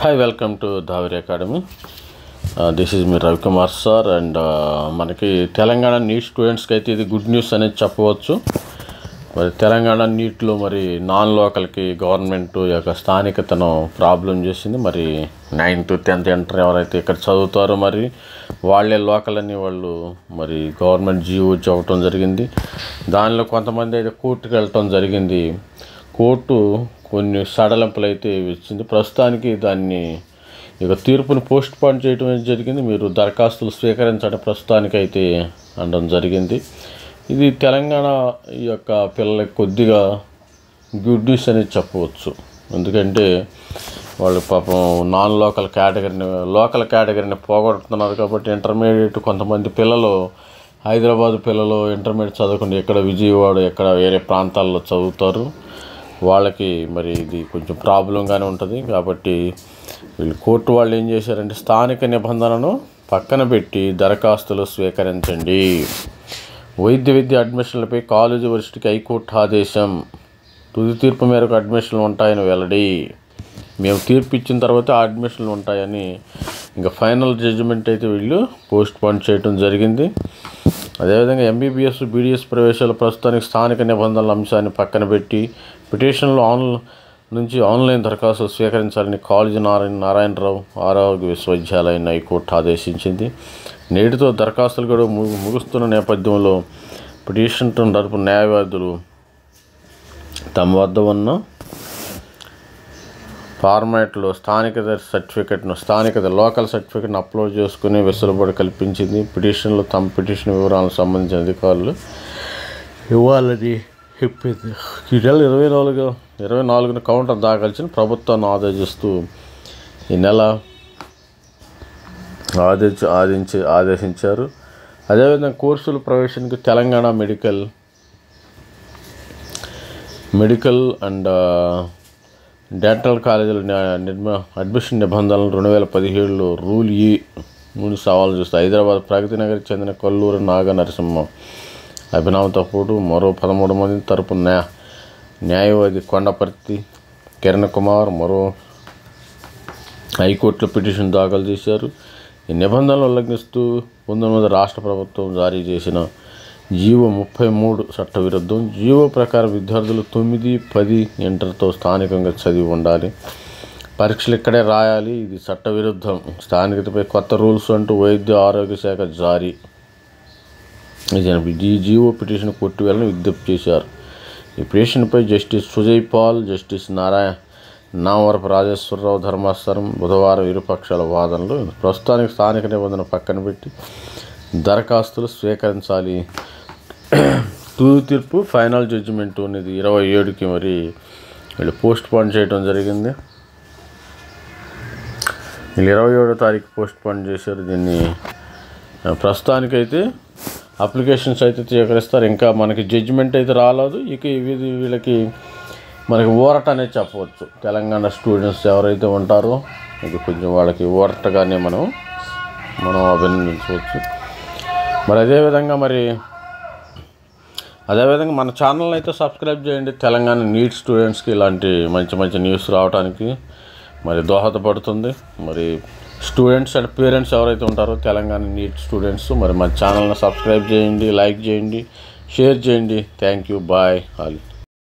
Hi, welcome to Dhaveri Academy. This is me Ravi Kumar sir, and మనకి Telangana neat స్టూడెంట్స్కి అయితే ఇది good news అనేది చెప్పవచ్చు. మరి తెలంగాణ నీట్లో మరి నాన్ లోకల్కి గవర్నమెంట్ యొక్క స్థానికతను ప్రాబ్లం చేసింది. మరి 9th 10th ఇంటర్ ఎవరైతే ఇక్కడ చదువుతారో మరి వాళ్ళే లోకల్ అని వాళ్ళు మరి గవర్నమెంట్ జీవో చెప్పడం జరిగింది. దానిలో కొంతమంది అయితే కోర్టుకు వెళ్ళటం జరిగింది. కోర్టు కొన్ని సడలింపులు అయితే ఇచ్చింది. ప్రస్తుతానికి దాన్ని ఇక తీర్పును పోస్ట్ పోన్ చేయడం జరిగింది. మీరు దరఖాస్తులు స్వీకరించడం ప్రస్తుతానికి అయితే అనడం జరిగింది. ఇది తెలంగాణ యొక్క పిల్లలకి కొద్దిగా గుడ్ న్యూస్ అనేది చెప్పవచ్చు. ఎందుకంటే వాళ్ళు పాపం నాన్ లోకల్ కేటగిరీని పోగొడుతున్నారు. కాబట్టి ఇంటర్మీడియట్ కొంతమంది పిల్లలు హైదరాబాద్ పిల్లలు ఇంటర్మీడియట్ చదవకుండా ఎక్కడ విజయవాడ ఎక్కడ వేరే ప్రాంతాల్లో చదువుతారు. వాళ్ళకి మరి ఇది కొంచెం ప్రాబ్లంగానే ఉంటుంది. కాబట్టి వీళ్ళు కోర్టు వాళ్ళు ఏం చేశారంటే స్థానిక నిబంధనను పక్కన పెట్టి దరఖాస్తులు స్వీకరించండి. వైద్య విద్య అడ్మిషన్లపై కాలేజీ వర్సిటీకి హైకోర్టు ఆదేశం. తుది తీర్పు మేరకు అడ్మిషన్లు ఉంటాయని వెల్లడి. మేము తీర్పు ఇచ్చిన తర్వాత అడ్మిషన్లు ఉంటాయని ఇంకా ఫైనల్ జడ్జిమెంట్ అయితే వీళ్ళు పోస్ట్ పోన్ చేయడం జరిగింది. అదేవిధంగా ఎంబీబీఎస్ బీడీఎస్ ప్రవేశాలు ప్రస్తుతానికి స్థానిక నిబంధనల అంశాన్ని పక్కన పెట్టి పిటిషన్లు ఆన్లైన్ దరఖాస్తులు స్వీకరించాలని కాలేజీ నారాయణరావు ఆరోగ్య విశ్వవిద్యాలయాన్ని హైకోర్టు ఆదేశించింది. నేటితో దరఖాస్తులు కూడా ముగుస్తున్న నేపథ్యంలో పిటిషన్ తరపు న్యాయవాదులు తమ వద్ద ఉన్న ఫార్మాట్లో స్థానికత లోకల్ సర్టిఫికెట్ను అప్లోడ్ చేసుకుని వెసులుబాటు కల్పించింది. తమ పిటిషన్ వివరాలకు సంబంధించిన అధికారులు ఇవ్వాలని చెప్పింది. ఈ నెల 24న కౌంటర్ దాఖల్చిన ప్రభుత్వాన్ని ఆదేశిస్తూ ఈ నెల ఆదేశించారు. అదేవిధంగా కోర్సుల ప్రవేశానికి తెలంగాణ మెడికల్ అండ్ డెంటల్ కాలేజీల అడ్మిషన్ నిబంధనలు 2017లో రూల్ ఈ ముందు సవాలు చేస్తాయి. హైదరాబాద్ ప్రగతి నగర్కి చెందిన కొల్లూరు నాగ నరసింహ అభినవ్ తప్పుడు మరో 13 మంది తరపు న్యాయవాది కొండపర్తి కిరణ్ కుమార్ మరో హైకోర్టులో పిటిషన్ దాఖలు చేశారు. ఈ నిబంధనలు ఉల్లంఘిస్తూ 19 రాష్ట్ర ప్రభుత్వం జారీ చేసిన జీవో 33 చట్టవిరుద్ధం. జీవో ప్రకారం విద్యార్థులు 9, 10 ఇంటర్తో స్థానికంగా చదివి ఉండాలి. పరీక్షలు ఇక్కడే రాయాలి. ఇది చట్టవిరుద్ధం. స్థానికతపై కొత్త రూల్స్ అంటూ వైద్య ఆరోగ్య శాఖ జారీ. ఈ జీవో పిటిషన్ కొట్టివేయాలని విజ్ఞప్తి చేశారు. ఈ పిటిషన్పై జస్టిస్ సుజయ్ పాల్, జస్టిస్ నామవరపు రాజేశ్వరరావు ధర్మాసనం బుధవారం ఇరుపక్షాల వాదనలు. ప్రస్తుతానికి స్థానిక నిబంధన పక్కన పెట్టి దరఖాస్తులు స్వీకరించాలి. తుది తీర్పు ఫైనల్ జడ్జిమెంట్ అనేది 27కి మరి వీళ్ళు పోస్ట్ పోన్ చేయడం జరిగింది. వీళ్ళు 27వ తారీఖు పోస్ట్ పోన్ చేశారు. దీన్ని ప్రస్తుతానికైతే అప్లికేషన్స్ అయితే స్వీకరిస్తారు. ఇంకా మనకి జడ్జిమెంట్ అయితే రాలేదు. ఇక వీళ్ళకి మనకి ఊరట అనేది చెప్పవచ్చు. తెలంగాణ స్టూడెంట్స్ ఎవరైతే ఉంటారో ఇది కొంచెం వాళ్ళకి ఊరటగానే మనం అభినందించవచ్చు. మరి అదేవిధంగా మన ఛానల్ అయితే సబ్స్క్రైబ్ చేయండి. తెలంగాణ నీట్ స్టూడెంట్స్కి ఇలాంటి మంచి న్యూస్ రావడానికి మరి దోహదపడుతుంది. మరి స్టూడెంట్స్ అండ్ పేరెంట్స్ ఎవరైతే ఉంటారో తెలంగాణ నీట్ స్టూడెంట్స్ మరి మన ఛానల్ని సబ్స్క్రైబ్ చేయండి, లైక్ చేయండి, షేర్ చేయండి. Thank you. Bye all.